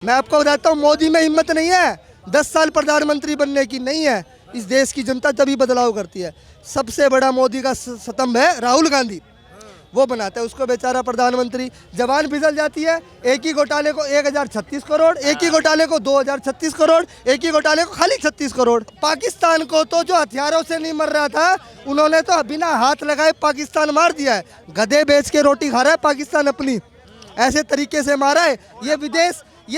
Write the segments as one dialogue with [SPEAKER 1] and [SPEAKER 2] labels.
[SPEAKER 1] मैं आपको बताता हूँ, मोदी में हिम्मत नहीं है 10 साल प्रधानमंत्री बनने की, नहीं है। इस देश की जनता तभी बदलाव करती है। सबसे बड़ा मोदी का स्तंभ है राहुल गांधी, वो बनाता है उसको बेचारा प्रधानमंत्री। जवान फिसल जाती है, एक ही घोटाले को 1036 करोड़, एक ही घोटाले को 2036 करोड़, एक ही घोटाले को खाली 36 करोड़। पाकिस्तान को तो जो हथियारों से नहीं मर रहा था, उन्होंने तो बिना हाथ लगाए पाकिस्तान मार दिया है। गधे बेच के रोटी खा रहा है पाकिस्तान अपनी, ऐसे तरीके से मारा है। ये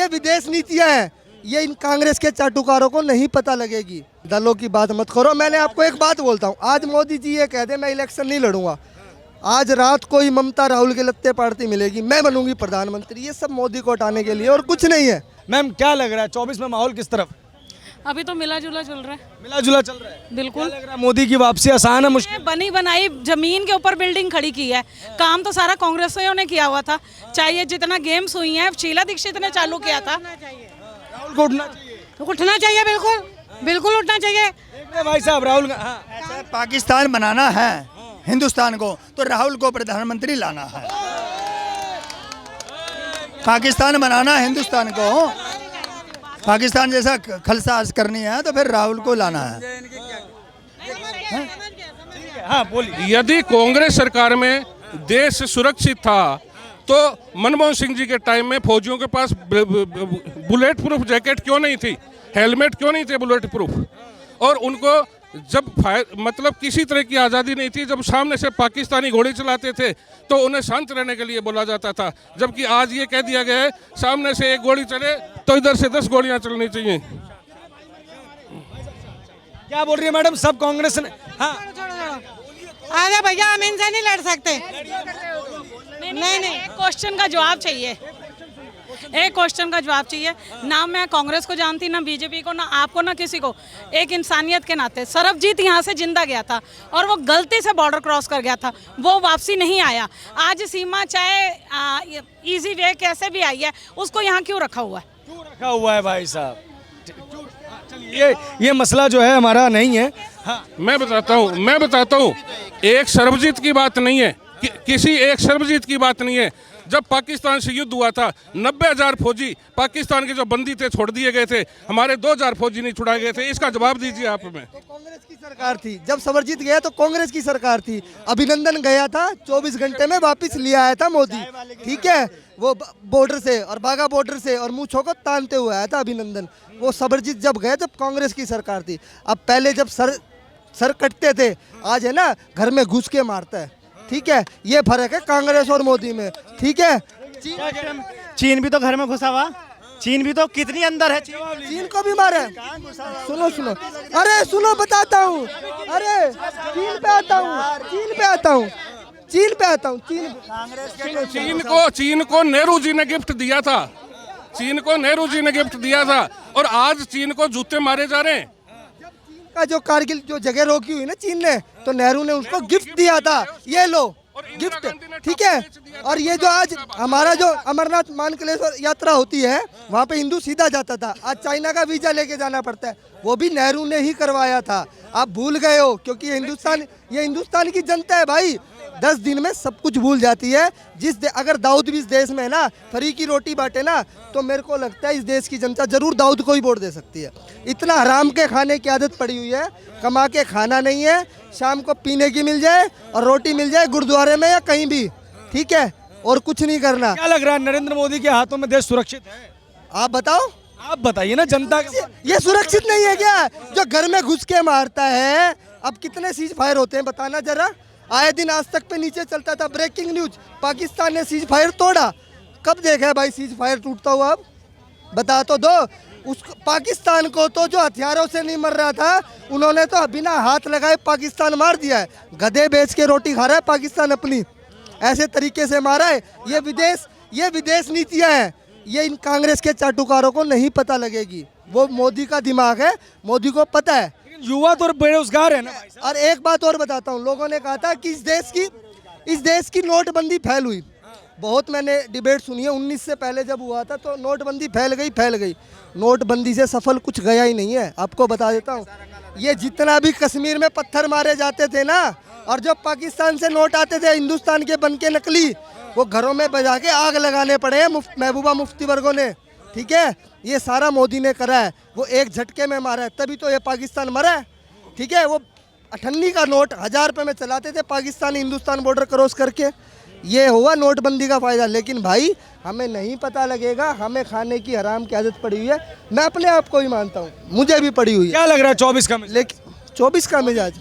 [SPEAKER 1] विदेश नीतियाँ हैं, ये इन कांग्रेस के चाटुकारों को नहीं पता लगेगी। दलों की बात मत करो। मैंने आपको एक बात बोलता हूँ, आज मोदी जी ये कह दे मैं इलेक्शन नहीं लड़ूंगा, आज रात को ही ममता राहुल के लत्ते पार्टी मिलेगी, मैं बनूंगी प्रधानमंत्री। ये सब मोदी को हटाने के लिए और कुछ नहीं है।
[SPEAKER 2] मैम क्या लग रहा है 24 में माहौल किस तरफ?
[SPEAKER 3] अभी तो मिला जुला चल रहा है।
[SPEAKER 2] मिला जुला चल रहा है,
[SPEAKER 3] बिल्कुल।
[SPEAKER 2] क्या लग रहा है मोदी की वापसी आसान है मुश्किल?
[SPEAKER 3] बनी बनाई जमीन के ऊपर बिल्डिंग खड़ी की है। काम तो सारा कांग्रेसियों ने किया हुआ था। चाहिए जितना गेम्स हुई हैं, शीला दीक्षित ने चालू किया था।
[SPEAKER 2] राहुल को उठना चाहिए,
[SPEAKER 3] उठना चाहिए, बिल्कुल बिल्कुल उठना चाहिए।
[SPEAKER 2] भाई साहब राहुल
[SPEAKER 4] ऐसा पाकिस्तान बनाना है हिंदुस्तान को, तो राहुल को प्रधानमंत्री लाना है। पाकिस्तान बनाना हिंदुस्तान को, पाकिस्तान जैसा खलसाज करनी है तो फिर राहुल को लाना है।
[SPEAKER 2] हाँ बोलिए।
[SPEAKER 5] यदि कांग्रेस सरकार में देश सुरक्षित था तो मनमोहन सिंह जी के टाइम में फौजियों के पास बुलेट प्रूफ जैकेट क्यों नहीं थी, हेलमेट क्यों नहीं थे बुलेट प्रूफ? और उनको जब मतलब किसी तरह की आज़ादी नहीं थी, जब सामने से पाकिस्तानी घोड़े चलाते थे तो उन्हें शांत रहने के लिए बोला जाता था। जबकि आज ये कह दिया गया है सामने से एक गोली चले तो इधर से 10 गोलियां चलनी चाहिए।
[SPEAKER 2] क्या बोल रही है मैडम? सब कांग्रेस ने। हाँ
[SPEAKER 6] अरे भैया हम इनसे नहीं लड़ सकते।
[SPEAKER 3] नहीं, एक क्वेश्चन का जवाब चाहिए, एक क्वेश्चन का जवाब चाहिए। ना मैं कांग्रेस को जानती, ना बीजेपी को, ना आपको, ना किसी को। एक इंसानियत के नाते सरबजीत यहाँ से जिंदा गया था और वो गलती से बॉर्डर क्रॉस कर गया था, वो वापसी नहीं आया। आज सीमा चाहे इजी वे कैसे भी आई है, उसको यहाँ क्यों रखा हुआ है?
[SPEAKER 2] क्यों रखा हुआ है भाई साहब? चलिए ये मसला जो है हमारा नहीं है। हाँ
[SPEAKER 5] मैं बताता हूँ एक सर्वजीत की बात नहीं है, किसी एक सर्वजीत की बात नहीं है। जब पाकिस्तान से युद्ध हुआ था 90,000 फौजी पाकिस्तान के जो बंदी थे छोड़ दिए गए थे, हमारे 2,000 फौजी नहीं छुड़ाए गए थे। इसका जवाब दीजिए आप हमें।
[SPEAKER 1] तो कांग्रेस की सरकार थी जब सरबजीत गया, तो कांग्रेस की सरकार थी। अभिनंदन गया था 24 घंटे में वापस लिया आया था मोदी, ठीक है। वो बॉर्डर से और बाघा बॉर्डर से और मूंछों को तानते हुए आया था अभिनंदन। वो सरबजीत जब गए तब कांग्रेस की सरकार थी। अब पहले जब सर कटते थे, आज है ना घर में घुस के मारता है, ठीक है। ये फर्क है कांग्रेस और मोदी में, ठीक है।
[SPEAKER 4] चीन भी तो घर में घुसा हुआ, चीन भी तो कितनी अंदर है।
[SPEAKER 1] चीन को भी मारे। सुनो, अरे सुनो बताता हूँ, अरे चीन पे आता हूँ।
[SPEAKER 5] चीन को नेहरू जी ने गिफ्ट दिया था, और आज चीन को जूते मारे जा रहे हैं।
[SPEAKER 1] का जो कारगिल जो जगह रोकी हुई ना चीन ने, तो नेहरू ने उसको गिफ्ट दिया था, ये लो गिफ्ट, ठीक है। और ये जो आज हमारा जो अमरनाथ मानकलेश्वर यात्रा होती है, वहाँ पे हिंदू सीधा जाता था, आज चाइना का वीजा लेके जाना पड़ता है। वो भी नेहरू ने ही करवाया था, आप भूल गए हो। क्योंकि ये हिंदुस्तान की जनता है भाई, 10 दिन में सब कुछ भूल जाती है। अगर दाऊद भी इस देश में है ना, फ्री की रोटी बांटे ना, तो मेरे को लगता है इस देश की जनता जरूर दाऊद को ही वोट दे सकती है। इतना हराम के खाने की आदत पड़ी हुई है, कमा के खाना नहीं है, शाम को पीने की मिल जाए और रोटी मिल जाए गुरुद्वारे में या कहीं भी, ठीक है, और कुछ नहीं करना।
[SPEAKER 2] क्या लग रहा है नरेंद्र मोदी के हाथों में देश सुरक्षित है?
[SPEAKER 1] आप बताओ,
[SPEAKER 2] आप बताइए ना जनता।
[SPEAKER 1] ये सुरक्षित नहीं है क्या? जो घर में घुस के मारता है। अब कितने सीज फायर होते हैं बताना जरा? आए दिन आज तक पे नीचे चलता था ब्रेकिंग न्यूज, पाकिस्तान ने सीज फायर तोड़ा। कब देखा है भाई सीज फायर टूटता हुआ? अब बता तो दो। पाकिस्तान को तो जो हथियारों से नहीं मर रहा था, उन्होंने तो बिना हाथ लगाए पाकिस्तान मार दिया है। गधे बेच के रोटी खा रहा है पाकिस्तान अपनी, ऐसे तरीके से मारा है। ये विदेश नीतियाँ हैं, ये इन कांग्रेस के चाटुकारों को नहीं पता लगेगी। वो मोदी का दिमाग है, मोदी को पता है।
[SPEAKER 2] युवा तो बेरोजगार है ना।
[SPEAKER 1] और एक बात और बताता हूँ, लोगों ने कहा था कि इस देश की नोटबंदी फैल हुई। बहुत मैंने डिबेट सुनी है, 19 से पहले जब हुआ था तो नोटबंदी फैल गई। नोटबंदी से सफल कुछ गया ही नहीं है। आपको बता देता हूँ, ये जितना भी कश्मीर में पत्थर मारे जाते थे ना, और जब पाकिस्तान से नोट आते थे हिंदुस्तान के बन के नकली, वो घरों में बजा के आग लगाने पड़े हैं महबूबा मुफ्ती वर्गों ने। ठीक है, ये सारा मोदी ने करा है। वो एक झटके में मारा है, तभी तो ये पाकिस्तान मरा है। ठीक है, वो 98 का नोट 1000 रुपये में चलाते थे पाकिस्तान हिंदुस्तान बॉर्डर क्रॉस करके। ये हुआ नोटबंदी का फ़ायदा। लेकिन भाई हमें नहीं पता लगेगा, हमें खाने की हराम की आदत पड़ी हुई है। मैं अपने आप को ही मानता हूँ, मुझे भी पड़ी हुई है।
[SPEAKER 2] क्या लग रहा है 24 का मिजाज?
[SPEAKER 1] लेकिन 24 का मिजाज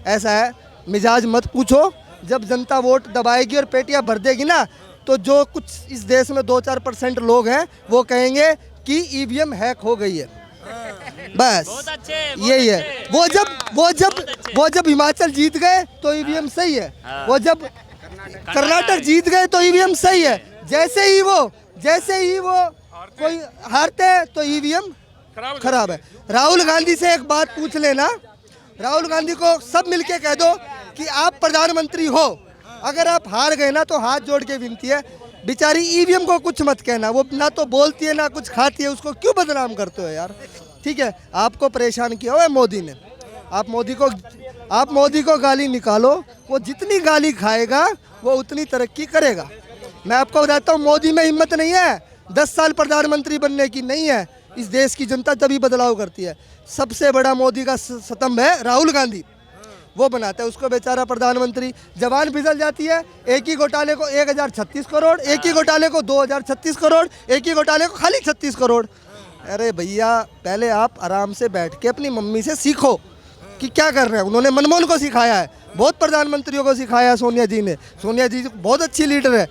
[SPEAKER 1] ऐसा है, मिजाज मत पूछो। जब जनता वोट दबाएगी और पेटियां भर देगी ना, तो जो कुछ इस देश में 2-4% लोग हैं वो कहेंगे कि ईवीएम हैक हो गई है। बस यही है। वो जब हिमाचल जीत गए तो ईवीएम सही है, वो जब कर्नाटक जीत गए तो ईवीएम सही है। जैसे ही वो कोई हारते हैं तो ईवीएम खराब है। राहुल गांधी से एक बात पूछ लेना, राहुल गांधी को सब मिलके कह दो कि आप प्रधानमंत्री हो। अगर आप हार गए ना तो हाथ जोड़ के विनती है, बेचारी ईवीएम को कुछ मत कहना। वो ना तो बोलती है ना कुछ खाती है, उसको क्यों बदनाम करते हो यार? ठीक है, आपको परेशान किया हुआ है मोदी ने। आप मोदी को गाली निकालो, वो जितनी गाली खाएगा वो उतनी तरक्की करेगा। मैं आपको बताता हूँ, मोदी में हिम्मत नहीं है 10 साल प्रधानमंत्री बनने की, नहीं है। इस देश की जनता तभी बदलाव करती है। सबसे बड़ा मोदी का स्तंभ है राहुल गांधी, वो बनाता है उसको बेचारा प्रधानमंत्री। जवान फिसल जाती है, एक ही घोटाले को 1036 करोड़, एक ही घोटाले को 2036 करोड़, एक ही घोटाले को खाली 36 करोड़। अरे भैया, पहले आप आराम से बैठ के अपनी मम्मी से सीखो कि क्या कर रहे हैं। उन्होंने मनमोहन को सिखाया है, बहुत प्रधानमंत्रियों को सिखाया है सोनिया जी ने। सोनिया जी बहुत अच्छी लीडर है,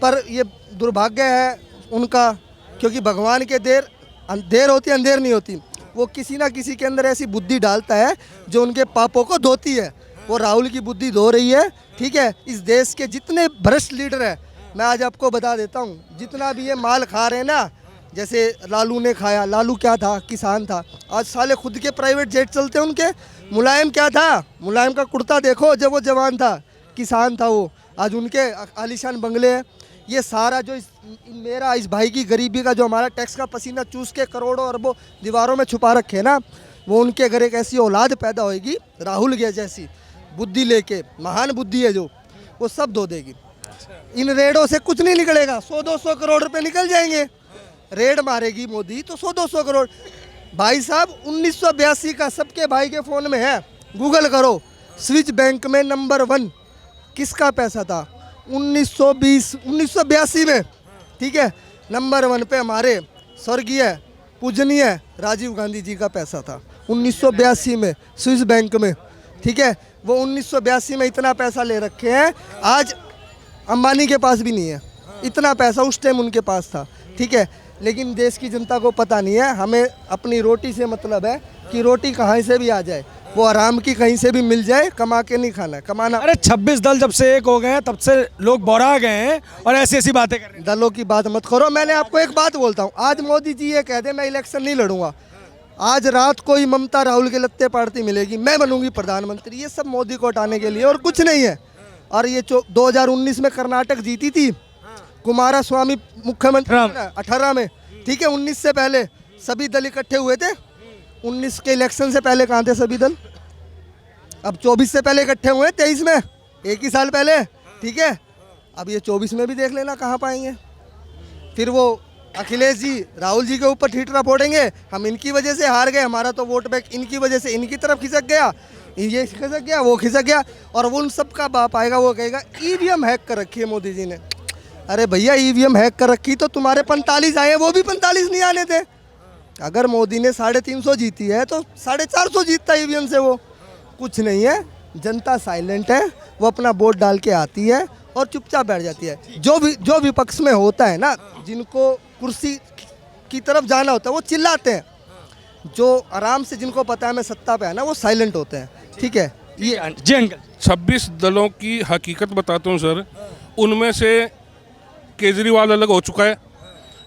[SPEAKER 1] पर ये दुर्भाग्य है उनका, क्योंकि भगवान के देर होती अंधेर नहीं होती। वो किसी ना किसी के अंदर ऐसी बुद्धि डालता है जो उनके पापों को धोती है। वो राहुल की बुद्धि धो रही है। ठीक है, इस देश के जितने भ्रष्ट लीडर हैं, मैं आज आपको बता देता हूँ, जितना भी ये माल खा रहे हैं ना, जैसे लालू ने खाया। लालू क्या था? किसान था। आज साले खुद के प्राइवेट जेट चलते हैं उनके। मुलायम क्या था? मुलायम का कुर्ता देखो, जब वो जवान था किसान था वो। आज उनके आलीशान बंगले हैं। ये सारा जो इस भाई की गरीबी का, जो हमारा टैक्स का पसीना चूस के करोड़ों अरबों दीवारों में छुपा रखे हैं ना, वो उनके घर एक ऐसी औलाद पैदा होएगी राहुल के जैसी बुद्धि लेके, महान बुद्धि है जो, वो सब धो देगी। इन रेडों से कुछ नहीं निकलेगा। 100-200 करोड़ रुपए निकल जाएंगे। रेड मारेगी मोदी तो 100-200 करोड़। भाई साहब 1982 का सबके भाई के फ़ोन में है, गूगल करो। स्विच बैंक में नंबर 1 किसका पैसा था? 1982 में। ठीक है, नंबर 1 पे हमारे स्वर्गीय पूजनीय राजीव गांधी जी का पैसा था 1982 में स्विस बैंक में। ठीक है, वो 1982 में इतना पैसा ले रखे हैं, आज अंबानी के पास भी नहीं है। इतना पैसा उस टाइम उनके पास था। ठीक है, लेकिन देश की जनता को पता नहीं है। हमें अपनी रोटी से मतलब है कि रोटी कहाँ से भी आ जाए, वो आराम की कहीं से भी मिल जाए, कमा के नहीं खाना, कमाना।
[SPEAKER 2] अरे 26 दल जब से एक हो गए हैं तब से लोग बोरा गए हैं और ऐसी ऐसी बातें कर रहे हैं।
[SPEAKER 1] दलों की बात मत करो। मैंने आपको एक बात बोलता हूँ, आज मोदी जी ये कह दे मैं इलेक्शन नहीं लड़ूंगा, आज रात को ही ममता राहुल के लत्ते पार्टी मिलेगी, मैं बनूंगी प्रधानमंत्री। ये सब मोदी को हटाने के लिए और कुछ नहीं है। और ये 2019 में कर्नाटक जीती थी कुमारा स्वामी मुख्यमंत्री 18 में। ठीक है, 19 से पहले सभी दल इकट्ठे हुए थे। 19 के इलेक्शन से पहले कहाँ थे सभी दल? अब 24 से पहले इकट्ठे हुए, 23 में, एक ही साल पहले। ठीक है, अब ये 24 में भी देख लेना कहाँ पाएंगे। फिर वो अखिलेश जी राहुल जी के ऊपर ठीठरा फोड़ेंगे, हम इनकी वजह से हार गए, हमारा तो वोट बैंक इनकी वजह से इनकी तरफ खिसक गया, ये खिसक गया, वो खिसक गया। और वो उन सब का बाप आएगा, वो कहेगा ईवीएम हैक कर रखी है मोदी जी ने। अरे भैया, ईवीएम हैक कर रखी तो तुम्हारे 45 आए, वो भी 45 नहीं आने थे। अगर मोदी ने 350 जीती है तो 450 जीतता ईवीएम से। वो कुछ नहीं है, जनता साइलेंट है, वो अपना वोट डाल के आती है और चुपचाप बैठ जाती है। जो विपक्ष में होता है ना, जिनको कुर्सी की तरफ जाना होता है वो चिल्लाते हैं, जो आराम से जिनको पता है मैं सत्ता पे है ना, वो साइलेंट होते हैं। ठीक है, ये
[SPEAKER 2] जी अंकल।
[SPEAKER 5] 26 दलों की हकीकत बताता हूँ सर। उनमें से केजरीवाल अलग हो चुका है।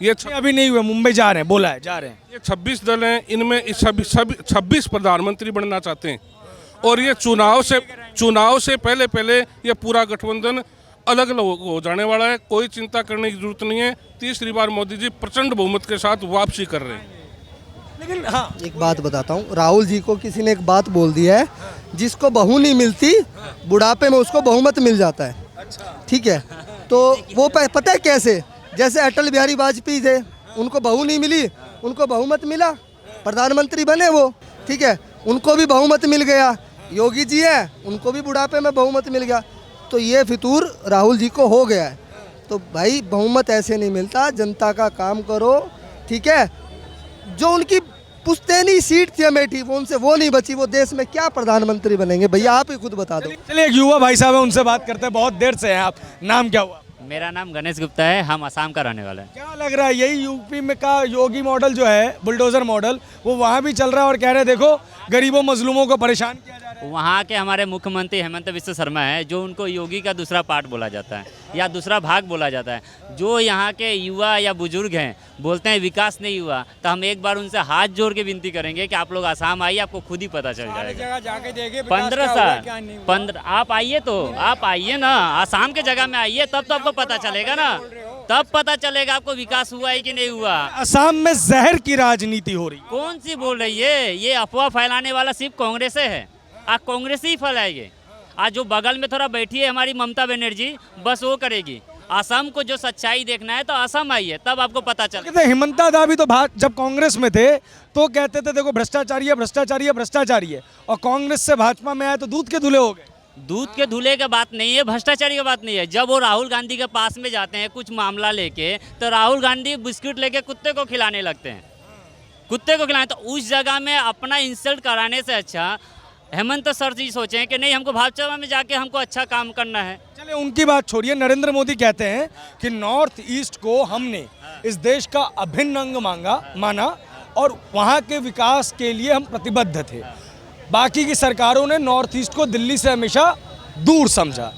[SPEAKER 5] ये
[SPEAKER 2] अभी नहीं हुआ, मुंबई जा रहे हैं, बोला है जा रहे हैं।
[SPEAKER 5] ये 26 दल हैं, इनमें सभी 26 प्रधानमंत्री बनना चाहते हैं। और ये चुनाव से पहले ये पूरा गठबंधन अलग अलग हो जाने वाला है। कोई चिंता करने की जरूरत नहीं है। तीसरी बार मोदी जी प्रचंड बहुमत के साथ वापसी कर रहे हैं।
[SPEAKER 2] लेकिन हाँ,
[SPEAKER 1] एक बात बताता हूँ, राहुल जी को किसी ने एक बात बोल दी है, जिसको बहू नहीं मिलती बुढ़ापे में उसको बहुमत मिल जाता है। ठीक है, तो वो पता है कैसे? जैसे अटल बिहारी वाजपेयी थे, उनको बहू नहीं मिली, उनको बहुमत मिला, प्रधानमंत्री बने वो, ठीक है, उनको भी बहुमत मिल गया। योगी जी हैं, उनको भी बुढ़ापे में बहुमत मिल गया। तो ये फितूर राहुल जी को हो गया है। तो भाई बहुमत ऐसे नहीं मिलता, जनता का काम करो, ठीक है। जो उनकी पुश्तैनी सीट थी अमेठी, वो उनसे वो नहीं बची, वो देश में क्या प्रधानमंत्री बनेंगे भैया, आप ही खुद बता दो।
[SPEAKER 2] चलिए एक युवा भाई साहब है, उनसे बात करते हैं। बहुत देर से हैं आप, नाम क्या हुआ?
[SPEAKER 7] मेरा नाम गणेश गुप्ता है, हम असम का रहने वाला है।
[SPEAKER 2] क्या लग रहा है यही यूपी में का योगी मॉडल जो है, बुलडोजर मॉडल, वो वहाँ भी चल रहा है और कह रहे हैं देखो गरीबों मजलूमों को परेशान किया जा रहा है।
[SPEAKER 7] वहाँ के हमारे मुख्यमंत्री हेमंत बिस्व शर्मा है, जो उनको योगी का दूसरा पार्ट बोला जाता है या दूसरा भाग बोला जाता है। जो यहाँ के युवा या बुजुर्ग हैं बोलते हैं विकास नहीं हुआ, तो हम एक बार उनसे हाथ जोड़ के विनती करेंगे कि आप लोग आसाम आइए, आपको खुद ही पता चल जाएगा। 15 साल 15 आप आइए, तो आप आइए ना, आसाम के जगह में आइए, तब तो आपको पता चलेगा ना, तब पता चलेगा आपको विकास हुआ है कि नहीं हुआ।
[SPEAKER 2] असम में जहर की राजनीति हो रही।
[SPEAKER 7] कौन सी बोल रही है? ये अफवाह फैलाने वाला सिर्फ कांग्रेस है, आज कांग्रेस ही फैलाएगी। आज जो बगल में थोड़ा बैठी है हमारी ममता बनर्जी, बस वो करेगी। असम को जो सच्चाई देखना है तो असम आइए, तब आपको पता चलेगा।
[SPEAKER 2] कहते हिमंता दा भी तो जब कांग्रेस में थे तो कहते थे देखो भ्रष्टाचारी है, भ्रष्टाचारी है, भ्रष्टाचारी है, और कांग्रेस से भाजपा में आए तो दूध के धुले हो गए।
[SPEAKER 7] दूध के धुले का बात नहीं है, भ्रष्टाचारी का बात नहीं है। जब वो राहुल गांधी के पास में जाते हैं कुछ मामला लेके, तो राहुल गांधी बिस्कुट लेके कुत्ते को खिलाने लगते हैं, कुत्ते को खिलाने। तो उस जगह में अपना इंसल्ट कराने से अच्छा हेमंत सर जी सोचें कि नहीं, हमको भाजपा में जाके हमको अच्छा काम करना है।
[SPEAKER 2] चलिए उनकी बात छोड़िए, नरेंद्र मोदी कहते हैं कि नॉर्थ ईस्ट को हमने इस देश का अभिन्न अंग माना और वहाँ के विकास के लिए हम प्रतिबद्ध थे। बाकी की सरकारों ने नॉर्थ ईस्ट को दिल्ली से हमेशा दूर समझा।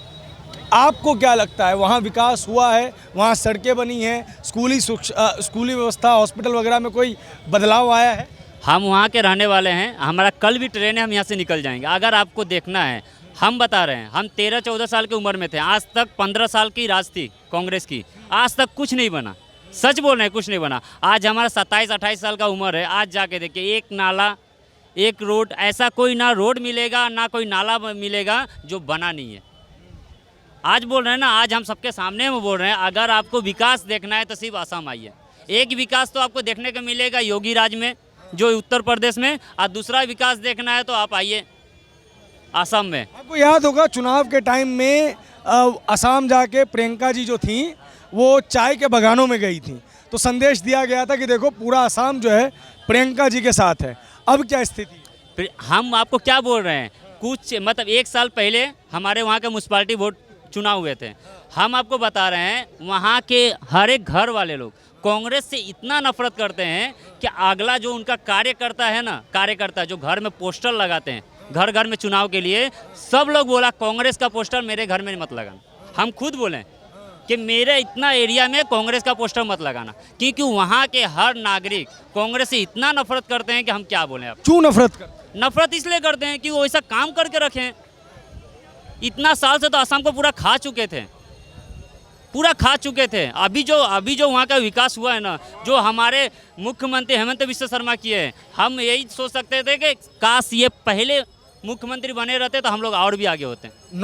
[SPEAKER 2] आपको क्या लगता है, वहाँ विकास हुआ है, वहाँ सड़कें बनी हैं, स्कूली व्यवस्था, हॉस्पिटल वगैरह में कोई बदलाव आया है?
[SPEAKER 7] हम वहाँ के रहने वाले हैं, हमारा कल भी ट्रेन है, हम यहाँ से निकल जाएंगे। अगर आपको देखना है, हम बता रहे हैं, हम 13-14 साल की उम्र में थे, आज तक 15 साल की राज थी कांग्रेस की, आज तक कुछ नहीं बना। सच बोल रहे हैं, कुछ नहीं बना। आज हमारा 27-28 साल का उम्र है, आज जाके देखिए, एक नाला, एक रोड, ऐसा कोई ना रोड मिलेगा ना कोई नाला मिलेगा जो बना नहीं है। आज बोल रहे हैं ना, आज हम सबके सामने में बोल रहे हैं, अगर आपको विकास देखना है तो सिर्फ असम आइए। एक विकास तो आपको देखने को मिलेगा योगी राज में, जो उत्तर प्रदेश में, और दूसरा विकास देखना है तो आप आइए असम में।
[SPEAKER 2] आपको याद होगा चुनाव के टाइम में असम जाके प्रियंका जी जो थी वो चाय के बगानों में गई थी, तो संदेश दिया गया था कि देखो पूरा असम जो है प्रियंका जी के साथ है। अब क्या स्थिति?
[SPEAKER 7] हम आपको क्या बोल रहे हैं, कुछ मतलब 1 साल पहले हमारे वहाँ के म्युनिसिपैलिटी वोट चुनाव हुए थे। हम आपको बता रहे हैं, वहाँ के हर एक घर वाले लोग कांग्रेस से इतना नफरत करते हैं कि अगला जो उनका कार्यकर्ता है ना, कार्यकर्ता जो घर में पोस्टर लगाते हैं घर घर में चुनाव के लिए, सब लोग बोला कांग्रेस का पोस्टर मेरे घर में मत लगाना। हम खुद बोलें कि मेरे इतना एरिया में कांग्रेस का पोस्टर मत लगाना, क्योंकि वहाँ के हर नागरिक कांग्रेस से इतना नफरत करते हैं कि हम क्या बोलें। आप
[SPEAKER 2] क्यों नफरत करते?
[SPEAKER 7] नफरत इसलिए करते हैं कि वो ऐसा काम करके रखें। इतना साल से तो असम को पूरा खा चुके थे, पूरा खा चुके थे। अभी जो वहाँ का विकास हुआ है ना, जो हमारे मुख्यमंत्री हेमंत बिस्व शर्मा किए हैं, हम यही सोच सकते थे कि काश ये पहले मुख्यमंत्री बने रहते तो हम लोग और भी आगे होते हैं।